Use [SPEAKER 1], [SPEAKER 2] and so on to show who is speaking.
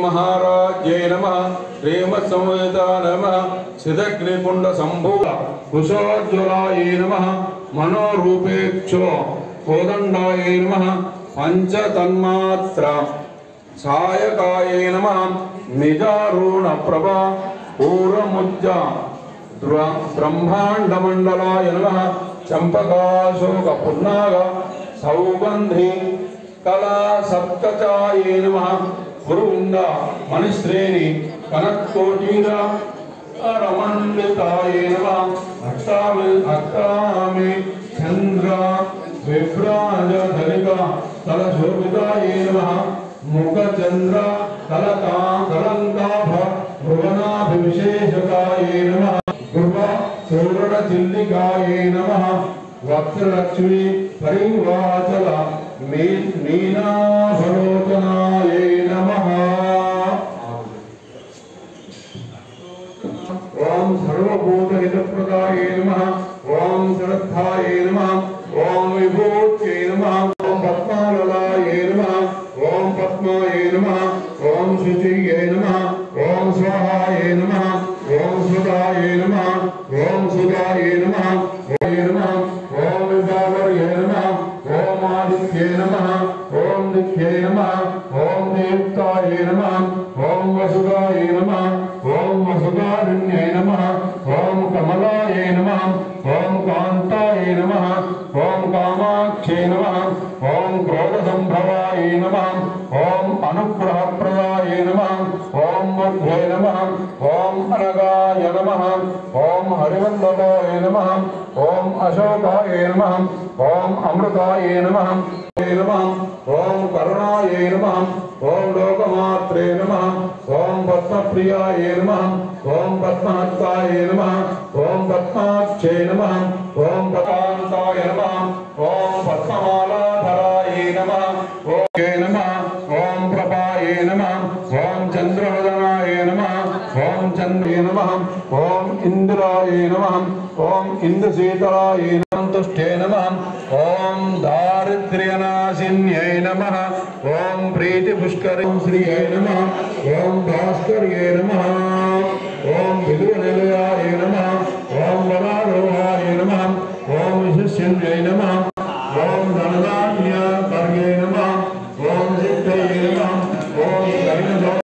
[SPEAKER 1] महाराज्ये नमः श्रीमत्संवेदा नमः सिद्धग्निकुंड संभूत कुशोज्वलाय नमः मनोरूपेक्षो कोदंडाय नमः पंचतन्मात्र सायकाय नमः निजारूण प्रभा पूर्वमुज्जा ब्रह्मांडमंडलाय नमः चंपकाशोक पुन्नाग सौगंधि कला सप्तचाय नमः गुरुंड मणिश्रेणी कनकोटीर रमण्डिताय नमः अष्टामे चंद्र विभ्राज धनिका तलशोभिताय नमः मुख चंद्र कलंकाभ भुवनाभिषेचकाय नमः गुर्व चूर्ण चिल्लिकाय नमः वक्त्रलक्ष्मी परिवाचल मीनाभलोचनाय नमः ओम सर्वभूतहितप्रदाय नमः ओम श्रद्धाय नमः ओम विभूत्यै नमः ओम पद्मालयाय नमः ओम पद्माय नमः ओम शुचिये नमः ओम स्वाहाय नमः ओम सुधाय नमः ओम सुधाय नमः ओम विभावर्ये नमः ओम आदित्ये नमः ओम दिख्ये नमः ओम देवताय नमः ओम वसुदाय नमः ओम वसुदारण्ये नमः ओम कमलाय नमः ओम कांताय नमः ओम कामाक्षे नमः ओम क्रोधसंभवाय नमः ओम अनुग्रहप्रदाय नमः ओम मुग्धे नमः ओम अनगाय नमः ओम हरिवल्लभाय नमः ओम अशोकाय नमः ओम अमृताय नमः ओम करुणाय नमः ओम लोकमात्रे नमः ओम पद्मप्रियाय नमः ओम पद्महस्ताय नमः ओम पद्माक्षे नमः ओम पद्मान्ताय नमः ओम पद्ममालाधराय नमः ओम ओम प्रभाय नमः ओम चंद्रवदनाय नमः ओम चंद्रे नमः ओम इंद्राय नमः ओम इंद्रशीतलाय नमः तुष्टे नमः ओम दारिद्र्यनाशिन्यै नमः ओम प्रीतिपुष्करे श्रिये नमः ओम भास्कर्ये नमः